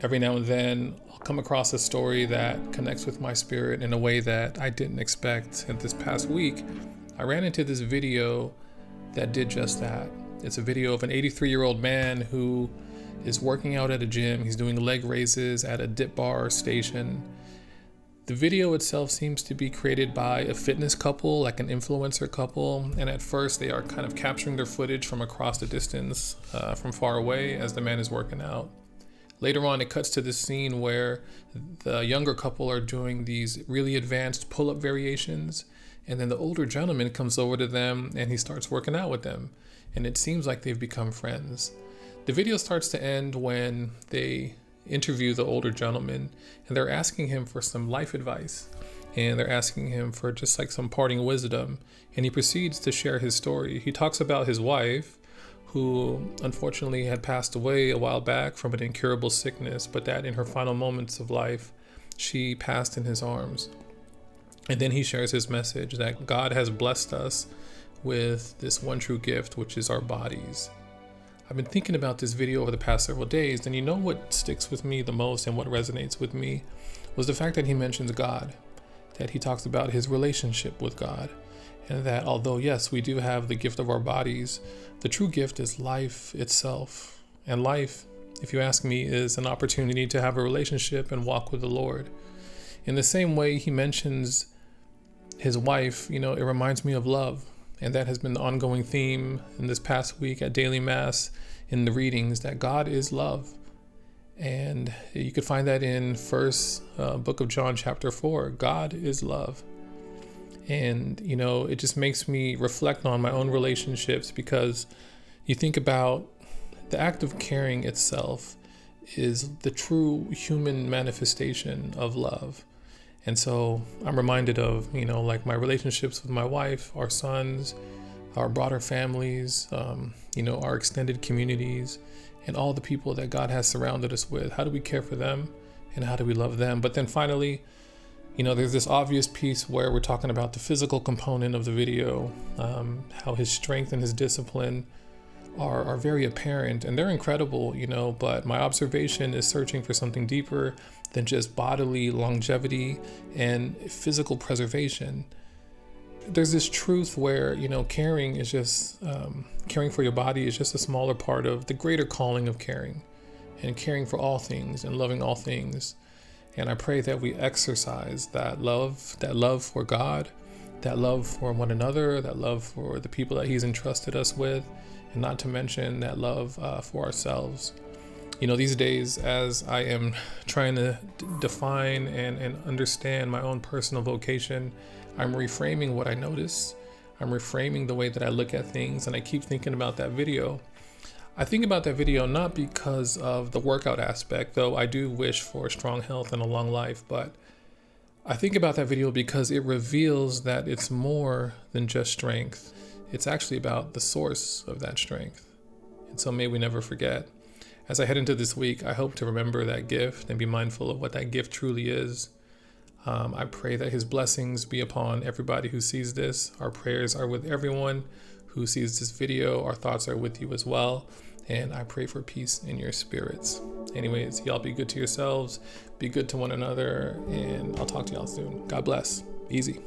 Every now and then, I'll come across a story that connects with my spirit in a way that I didn't expect. And this past week, I ran into this video that did just that. It's a video of an 83-year-old man who is working out at a gym. He's doing leg raises at a dip bar station. The video itself seems to be created by a fitness couple, like an influencer couple. And at first, they are kind of capturing their footage from across the distance, from far away as the man is working out. Later on, it cuts to this scene where the younger couple are doing these really advanced pull-up variations. And then the older gentleman comes over to them and he starts working out with them. And it seems like they've become friends. The video starts to end when they interview the older gentleman and they're asking him for some life advice. And they're asking him for just like some parting wisdom. And he proceeds to share his story. He talks about his wife, who unfortunately had passed away a while back from an incurable sickness, but that in her final moments of life, she passed in his arms. And then he shares his message that God has blessed us with this one true gift, which is our bodies. I've been thinking about this video over the past several days, and you know what sticks with me the most and what resonates with me was the fact that he mentions God, that he talks about his relationship with God, and that although, yes, we do have the gift of our bodies, the true gift is life itself. And life, if you ask me, is an opportunity to have a relationship and walk with the Lord. In the same way he mentions his wife, it reminds me of love. And that has been the ongoing theme in this past week at Daily Mass in the readings, that God is love. And you could find that in first book of John, chapter 4. God is love. And, it just makes me reflect on my own relationships, because you think about the act of caring itself is the true human manifestation of love. And so I'm reminded of, like my relationships with my wife, our sons, our broader families, our extended communities, and all the people that God has surrounded us with. How do we care for them and how do we love them? But then finally, there's this obvious piece where we're talking about the physical component of the video, how his strength and his discipline are very apparent, and they're incredible, but my observation is searching for something deeper than just bodily longevity and physical preservation. There's this truth where, caring is just, caring for your body is just a smaller part of the greater calling of caring, and caring for all things and loving all things. And I pray that we exercise that love for God, that love for one another, that love for the people that he's entrusted us with, and not to mention that love for ourselves. These days, as I am trying to define and understand my own personal vocation, I'm reframing what I notice. I'm reframing the way that I look at things, and I keep thinking about that video. I think about that video not because of the workout aspect, though I do wish for strong health and a long life, but I think about that video because it reveals that it's more than just strength. It's actually about the source of that strength. And so may we never forget. As I head into this week, I hope to remember that gift and be mindful of what that gift truly is. I pray that his blessings be upon everybody who sees this. Our prayers are with everyone who sees this video. Our thoughts are with you as well. And I pray for peace in your spirits. Anyways, y'all be good to yourselves, be good to one another, and I'll talk to y'all soon. God bless. Easy.